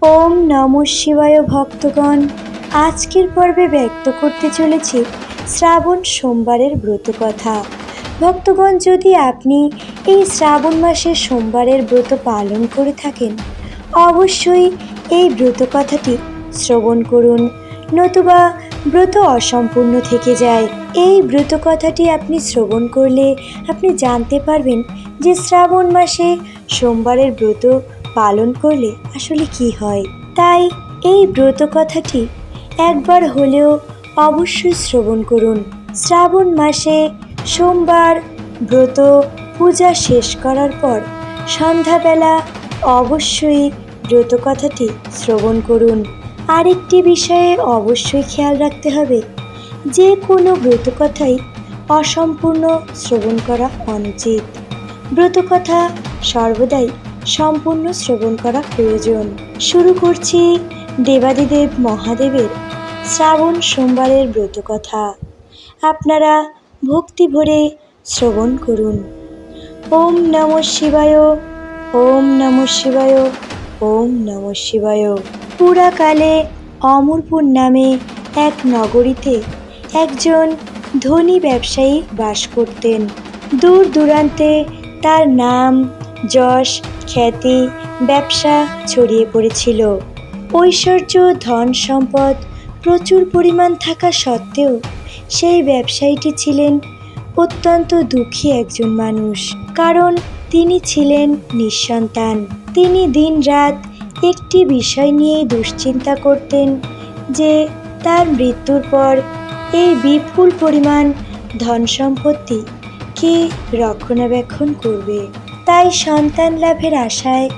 ওম নমঃ শিবায় ভক্তগণ। আজকের পর্বে ব্যক্ত করতে চলেছি শ্রাবণ সোমবারের ব্রত কথা। ভক্তগণ, যদি আপনি এই শ্রাবণ মাসের সোমবারের ব্রত পালন করে থাকেন, অবশ্যই এই ব্রত কথাটি শ্রবণ করুন, নতুবা ব্রত অসম্পূর্ণ থেকে যায়। এই ব্রত কথাটি আপনি শ্রবণ করলে আপনি জানতে পারবেন যে শ্রাবণ মাসে সোমবারের ব্রত পালন করলে আসলে কি হয়। তাই এই ব্রত কথাটি একবার হলেও অবশ্যই শ্রবণ করুন। শ্রাবণ মাসে সোমবার ব্রত পূজা শেষ করার পর সন্ধ্যাবেলা অবশ্যই ব্রত কথাটি শ্রবণ করুন। আরেকটি বিষয়ে অবশ্যই খেয়াল রাখতে হবে, যে কোনো ব্রত কথাই অসম্পূর্ণ শ্রবণ করা অনুচিত। ব্রত কথা সর্বদাই সম্পূর্ণ শ্রবণ করা প্রয়োজন। শুরু করছি দেবাদিদেব মহাদেবের শ্রাবণ সোমবারের ব্রত কথা। আপনারা ভক্তি ভরে শ্রবণ করুন। ওম নমঃ শিবায়, ওম নমঃ শিবায়, ওম নমঃ শিবায়। পুরাকালে অমরপুর নামে এক নগরীতে একজন ধনী ব্যবসায়ী বাস করতেন। দূর দূরান্তে তার নাম, যশ, খ্যাতি, ব্যবসা ছড়িয়ে পড়েছিল। ঐশ্বর্য, ধন সম্পদ প্রচুর পরিমাণ থাকা সত্ত্বেও সেই ব্যবসায়ীটি ছিলেন অত্যন্ত দুঃখী একজন মানুষ, কারণ তিনি ছিলেন নিঃসন্তান। তিনি দিনরাত একটি বিষয় নিয়েই দুশ্চিন্তা করতেন যে তার মৃত্যুর পর এই বিপুল পরিমাণ ধন সম্পত্তি কে রক্ষণাবেক্ষণ করবে। তাই সন্তান লাভের আশায়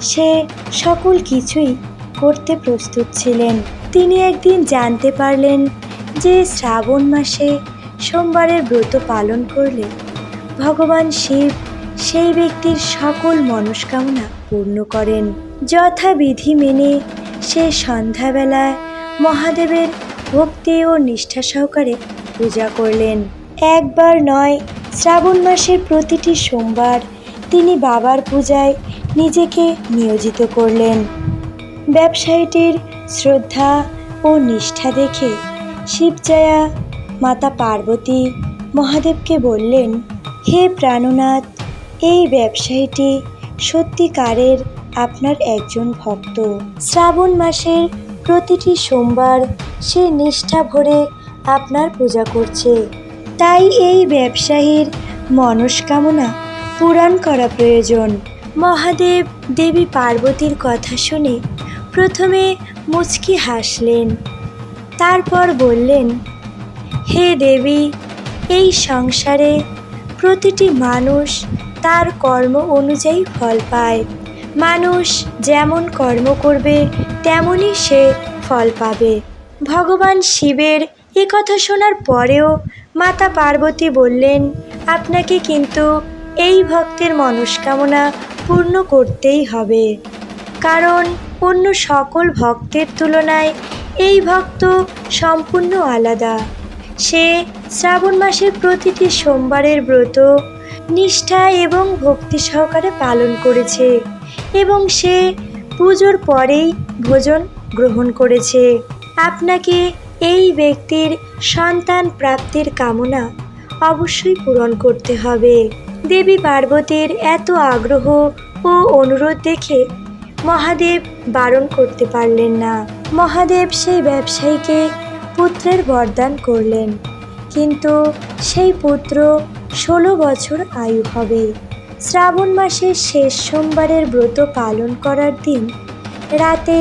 সে সকল কিছুই করতে প্রস্তুত ছিলেন। তিনি একদিন জানতে পারলেন যে শ্রাবণ মাসে সোমবারের ব্রত পালন করলে ভগবান শিব সেই ব্যক্তির সকল মনস্কামনা পূর্ণ করেন। যথাবিধি মেনে সে সন্ধ্যাবেলায় মহাদেবের ভক্তি ও নিষ্ঠা সহকারে পূজা করলেন। একবার নয়, শ্রাবণ মাসের প্রতিটি সোমবার তিনি বাবার পূজায় নিজেকে নিয়োজিত করলেন। ব্যবসায়ীটির শ্রদ্ধা ও নিষ্ঠা দেখে শিবজয়া মাতা পার্বতী মহাদেবকে বললেন, হে প্রাণনাথ, এই ব্যবসায়ীটি সত্যিকারের আপনার একজন ভক্ত। শ্রাবণ মাসের প্রতিটি সোমবার সে নিষ্ঠা ভরে আপনার পূজা করছে। তাই এই ব্যবসায়ীর মনস্কামনা পূরণ করা প্রয়োজন। মহাদেব দেবী পার্বতীর কথা শুনে প্রথমে মুচকি হাসলেন, তারপর বললেন, হে দেবী, এই সংসারে প্রতিটি মানুষ তার কর্ম অনুযায়ী ফল পায়। মানুষ যেমন কর্ম করবে তেমনই সে ফল পাবে। ভগবান শিবের এ কথা শোনার পরেও মাতা পার্বতী বললেন, আপনাকে কিন্তু এই ভক্তের মনস্কামনা পূর্ণ করতেই হবে, কারণ অন্য সকল ভক্তের তুলনায় এই ভক্ত সম্পূর্ণ আলাদা। সে শ্রাবণ মাসের প্রতিটি সোমবারের ব্রত নিষ্ঠা এবং ভক্তি সহকারে পালন করেছে এবং সে পুজোর পরেই ভোজন গ্রহণ করেছে। আপনাকে এই ব্যক্তির সন্তান প্রাপ্তির কামনা অবশ্যই পূরণ করতে হবে। দেবী পার্বতীর এত আগ্রহ ও অনুরোধ দেখে মহাদেব বারণ করতে পারলেন না। মহাদেব সেই ব্যবসায়ীকে পুত্রের বরদান করলেন, কিন্তু সেই পুত্র 16 বছর আয়ু হবে। শ্রাবণ মাসের শেষ সোমবারের ব্রত পালন করার দিন রাতে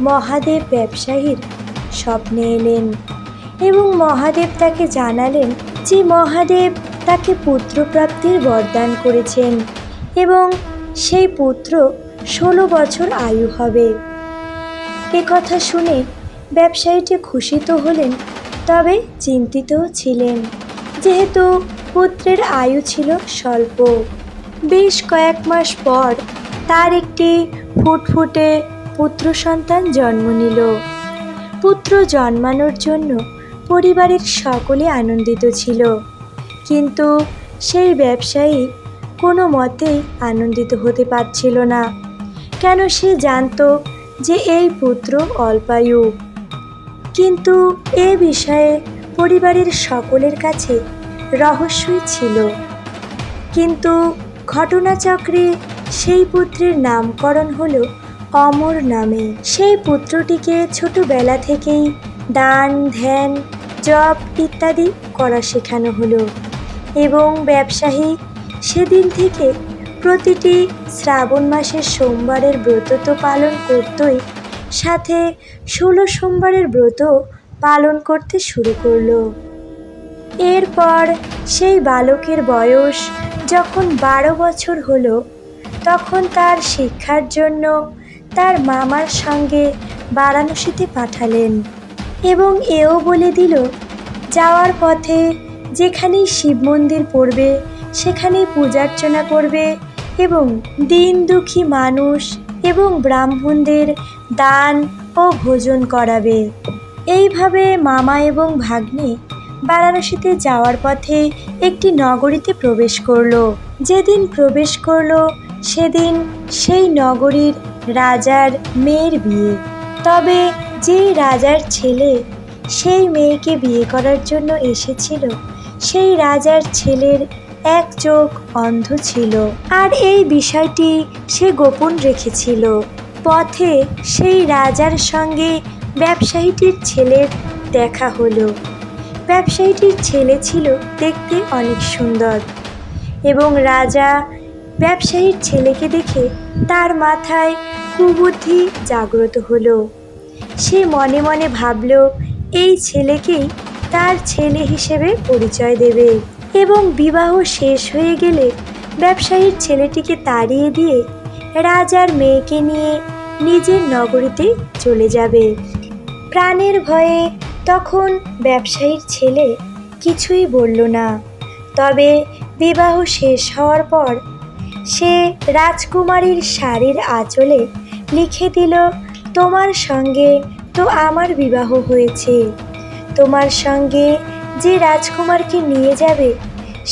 মহাদেব ব্যবসায়ীর স্বপ্নে এলেন এবং মহাদেব তাকে জানালেন যে মহাদেব তাকে পুত্রপ্রাপ্তির বরদান করেছেন এবং সেই পুত্র 16 বছর আয়ু হবে। এ কথা শুনে ব্যবসায়ীটি খুশি তো হলেন, তবে চিন্তিতও ছিলেন, যেহেতু পুত্রের আয়ু ছিল স্বল্প। বেশ কয়েক মাস পর তার একটি ফুটফুটে পুত্র সন্তান জন্ম নিল। পুত্র জন্মানোর জন্য পরিবারের সকলে আনন্দিত ছিল, কিন্তু সেই ব্যবসায়ী কোনো মতেই আনন্দিত হতে পারছিল না। কেন সে জানত যে এই পুত্র অল্পায়ু। কিন্তু এ বিষয়ে পরিবারের সকলের কাছে রহস্যই ছিল। কিন্তু ঘটনাচক্রে সেই পুত্রের নামকরণ হলো অমর নামে। সেই পুত্রটিকে ছোটবেলা থেকেই দান, ধ্যান, জপ ইত্যাদি করা শেখানো হলো এবং ব্যবসায়ী সেদিন থেকে প্রতিটি শ্রাবণ মাসের সোমবারের ব্রত তো পালন করতই, সাথে 16 সোমবারের ব্রত পালন করতে শুরু করলো। এরপর সেই বালকের বয়স যখন 12 বছর হলো, তখন তার শিক্ষার জন্য তার মামার সঙ্গে বারাণসীতে পাঠালেন এবং এও বলে দিল, যাওয়ার পথে যেখানেই শিব মন্দির পড়বে সেখানেই পূজার্চনা করবে এবং দিন দুঃখী মানুষ এবং ব্রাহ্মণদের দান ও ভোজন করাবে। এইভাবে মামা এবং ভাগ্নে বারাণসীতে যাওয়ার পথে একটি নগরীতে প্রবেশ করলো। যেদিন প্রবেশ করলো সেদিন সেই নগরীর রাজার মেয়ের বিয়ে। তবে যেই রাজার ছেলে সেই মেয়েকে বিয়ে করার জন্য এসেছিল, সেই রাজার ছেলের এক চোখ অন্ধ ছিল আর এই বিষয়টি সে গোপন রেখেছিল। পথে সেই রাজার সঙ্গে ব্যবসায়ীটির ছেলের দেখা হলো। ব্যবসায়ীটির ছেলে ছিল দেখতে অনেক সুন্দর এবং রাজা ব্যবসায়ীর ছেলেকে দেখে তার মাথায় কুবুদ্ধি জাগ্রত হলো। সে মনে মনে ভাবল এই ছেলেকেই তার ছেলে হিসেবে পরিচয় দেবে এবং বিবাহ শেষ হয়ে গেলে ব্যবসায়ীর ছেলেটিকে তাড়িয়ে দিয়ে রাজার মেয়েকে নিয়ে নিজের নগরীতে চলে যাবে। প্রাণের ভয়ে তখন ব্যবসায়ীর ছেলে কিছুই বলল না। তবে বিবাহ শেষ হওয়ার পর সে রাজকুমারীর শাড়ির আঁচলে লিখে দিল, তোমার সঙ্গে তো আমার বিবাহ হয়েছে, তোমার সঙ্গে যে রাজকুমারকে নিয়ে যাবে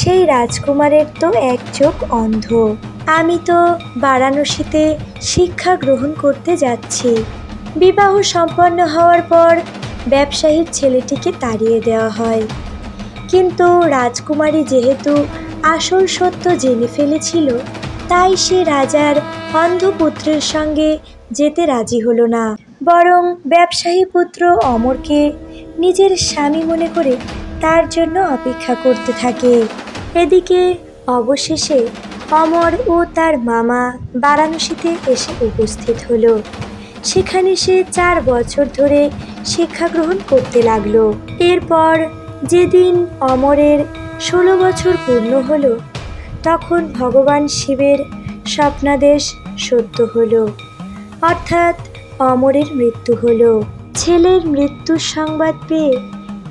সেই রাজকুমারের তো এক চোখ অন্ধ। আমি তো বারাণসীতে শিক্ষা গ্রহণ করতে যাচ্ছি। বিবাহ সম্পন্ন হওয়ার পর ব্যবসায়ীর ছেলেটিকে তাড়িয়ে দেওয়া হয়। কিন্তু রাজকুমারী যেহেতু আসল সত্য জেনে ফেলেছিল, তাই সে রাজার অন্ধপুত্রের সঙ্গে যেতে রাজি হলো না, বরং ব্যবসায়ী পুত্র অমরকে নিজের স্বামী মনে করে তার জন্য অপেক্ষা করতে থাকে। এদিকে অবশেষে অমর ও তার মামা বারাণসীতে এসে উপস্থিত হলো। সেখানে সে 4 বছর ধরে শিক্ষা গ্রহণ করতে লাগলো। এরপর যেদিন অমরের 16 বছর পূর্ণ হলো, তখন ভগবান শিবের স্বপ্নাদেশ সত্য হলো, অর্থাৎ অমরের মৃত্যু হলো। ছেলের মৃত্যুর সংবাদ পেয়ে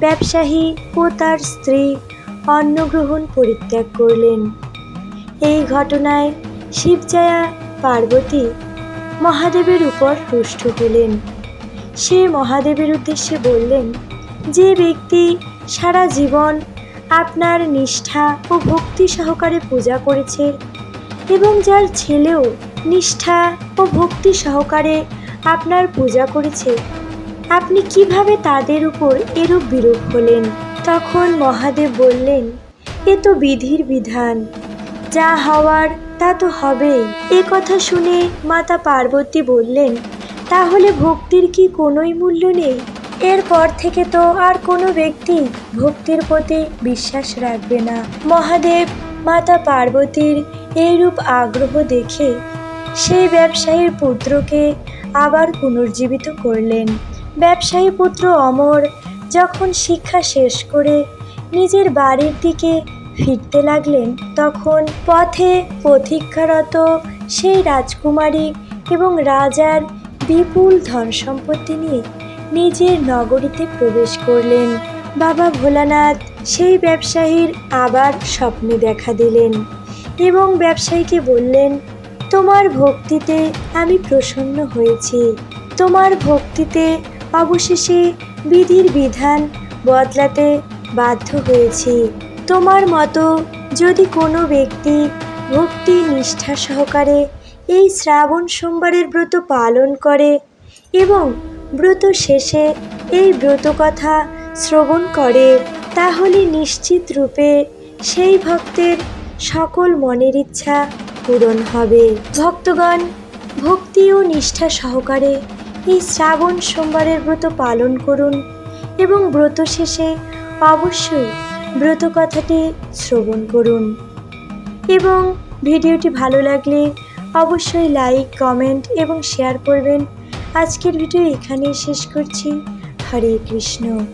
ব্যবসায়ী ও তার স্ত্রী অন্নগ্রহণ পরিত্যাগ করলেন। এই ঘটনায় শিবজায়া পার্বতী মহাদেবের উপর রুষ্ট হলেন। সে মহাদেবের উদ্দেশ্যে বললেন, যে ব্যক্তি সারা জীবন আপনার নিষ্ঠা ও ভক্তি সহকারে পূজা করেছে এবং যার ছেলেও নিষ্ঠা ও ভক্তি সহকারে আপনার পূজা করেছে, আপনি কিভাবে তাদের উপর এরূপ বিরূপ হলেন? তখন মহাদেব বললেন, এ তো বিধির বিধান, যা হওয়ার তা তো হবেই। এ কথা শুনে মাতা পার্বতী বললেন, তাহলে ভক্তির কি কোনোই মূল্য নেই? এরপর থেকে তো আর কোনো ব্যক্তি ভক্তির প্রতি বিশ্বাস রাখবে না। মহাদেব মাতা পার্বতীর এইরূপ আগ্রহ দেখে সেই ব্যবসায়ীর পুত্রকে আবার পুনর্জীবিত করলেন। ব্যবসায়ী পুত্র অমর যখন শিক্ষা শেষ করে নিজের বাড়ির দিকে ফিরতে লাগলেন, তখন পথে প্রতীক্ষারত সেই রাজকুমারী এবং রাজার বিপুল ধন সম্পত্তি নিয়ে নিজের নগরীতে প্রবেশ করলেন। বাবা ভোলানাথ সেই ব্যবসায়ীর আবার স্বপ্নে দেখা দিলেন এবং ব্যবসায়ীকে বললেন, তোমার ভক্তিতে আমি প্রসন্ন হয়েছি। তোমার ভক্তিতে অবশেষে বিধির বিধান বদলাতে বাধ্য হয়েছি। তোমার মতো যদি কোনো ব্যক্তি ভক্তি নিষ্ঠা সহকারে এই শ্রাবণ সোমবারের ব্রত পালন করে এবং ব্রত শেষে এই ব্রত কথা শ্রবণ করে, তাহলে নিশ্চিত রূপে সেই ভক্তের সকল মনের ইচ্ছা পূরণ হবে। ভক্তগণ, ভক্তি ও নিষ্ঠা সহকারে এই শ্রাবণ সোমবারের ব্রত পালন করুন এবং ব্রত শেষে অবশ্যই ব্রত কথাটি শ্রবণ করুন। এবং ভিডিওটি ভালো লাগলে অবশ্যই লাইক, কমেন্ট এবং শেয়ার করবেন। আজকের ভিডিও এখানেই শেষ করছি। হরে কৃষ্ণ।